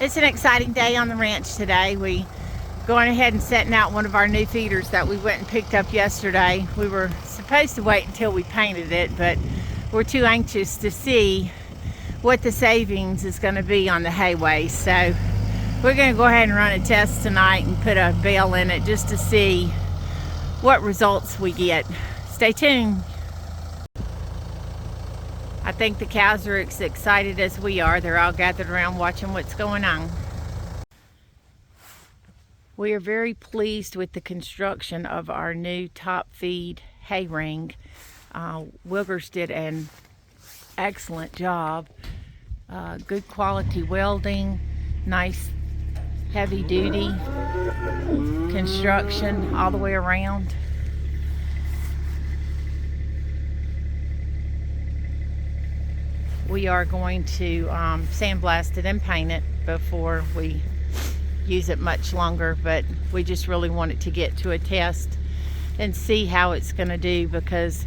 It's an exciting day on the ranch today. We going ahead and setting out one of our new feeders that we went and picked up yesterday. We were supposed to wait until we painted it, but we're too anxious to see what the savings is going to be on the hay waste. So we're going to go ahead and run a test tonight and put a bale in it just to see what results we get. Stay tuned. I think the cows are as excited as we are. They're all gathered around watching what's going on. We are very pleased with the construction of our new top feed hay ring. Wilgers did an excellent job. Good quality welding, nice heavy duty construction all the way around. We are going to sandblast it and paint it before we use it much longer, but we just really wanted to get to a test and see how it's going to do, because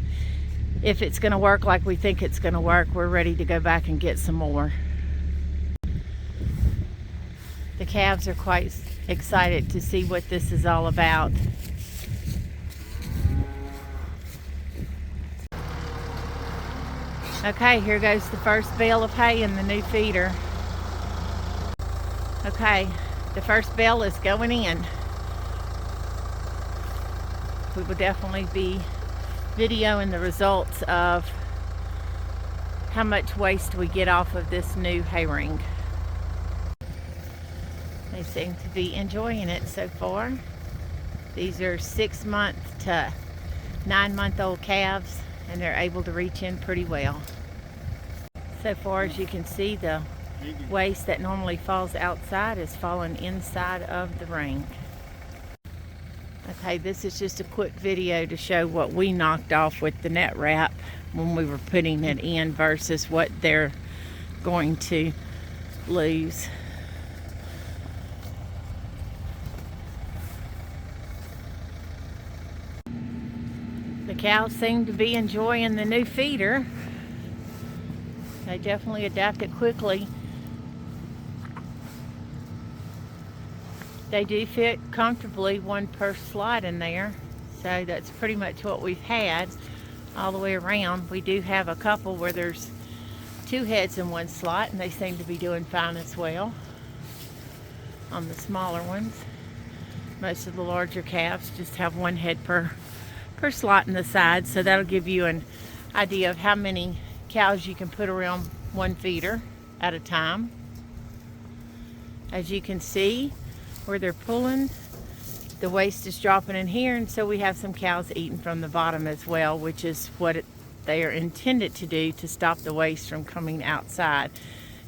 if it's going to work like we think it's going to work, we're ready to go back and get some more. The calves are quite excited to see what this is all about. Okay, here goes the first bale of hay in the new feeder. Okay, the first bale is going in. We will definitely be videoing the results of how much waste we get off of this new hay ring. They seem to be enjoying it so far. These are 6-month to 9-month-old calves, and they're able to reach in pretty well. So far, as you can see, the waste that normally falls outside is falling inside of the ring. Okay, this is just a quick video to show what we knocked off with the net wrap when we were putting it in versus what they're going to lose. The cows seem to be enjoying the new feeder. They definitely adapted quickly. They do fit comfortably, one per slot in there. So that's pretty much what we've had all the way around. We do have a couple where there's 2 heads in one slot, and they seem to be doing fine as well on the smaller ones. Most of the larger calves just have 1 head per slot in the side, so that'll give you an idea of how many cows you can put around one feeder at a time. As you can see, where they're pulling, the waste is dropping in here, and so we have some cows eating from the bottom as well, which is what they are intended to do, to stop the waste from coming outside.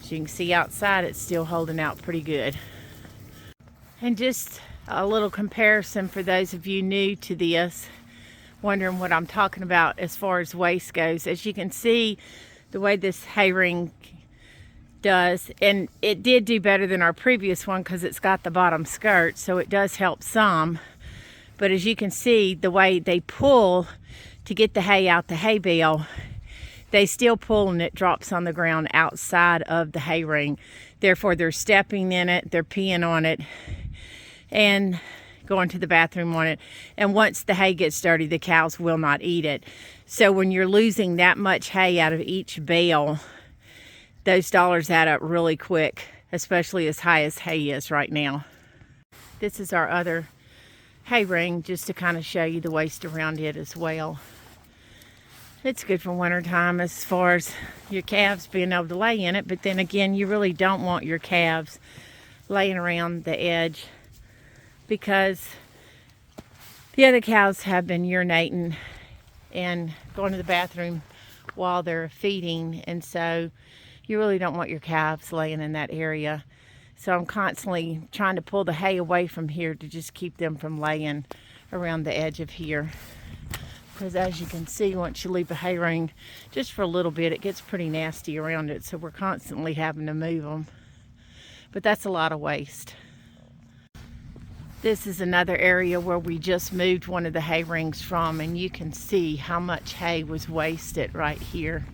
As you can see outside, it's still holding out pretty good. And just a little comparison for those of you new to this, wondering what I'm talking about as far as waste goes. As you can see, the way this hay ring does, and it did do better than our previous one because it's got the bottom skirt, so it does help some. But as you can see, the way they pull to get the hay out the hay bale, they still pull and it drops on the ground outside of the hay ring. Therefore, they're stepping in it, they're peeing on it, and going to the bathroom on it. And once the hay gets dirty, the cows will not eat it. So when you're losing that much hay out of each bale, those dollars add up really quick, especially as high as hay is right now. This is our other hay ring, just to kind of show you the waste around it as well. It's good for winter time as far as your calves being able to lay in it, but then again, you really don't want your calves laying around the edge, because the other cows have been urinating and going to the bathroom while they're feeding, and so you really don't want your calves laying in that area. So I'm constantly trying to pull the hay away from here to just keep them from laying around the edge of here. Because as you can see, once you leave a hay ring just for a little bit, it gets pretty nasty around it, so we're constantly having to move them. But that's a lot of waste. This is another area where we just moved one of the hay rings from, and you can see how much hay was wasted right here.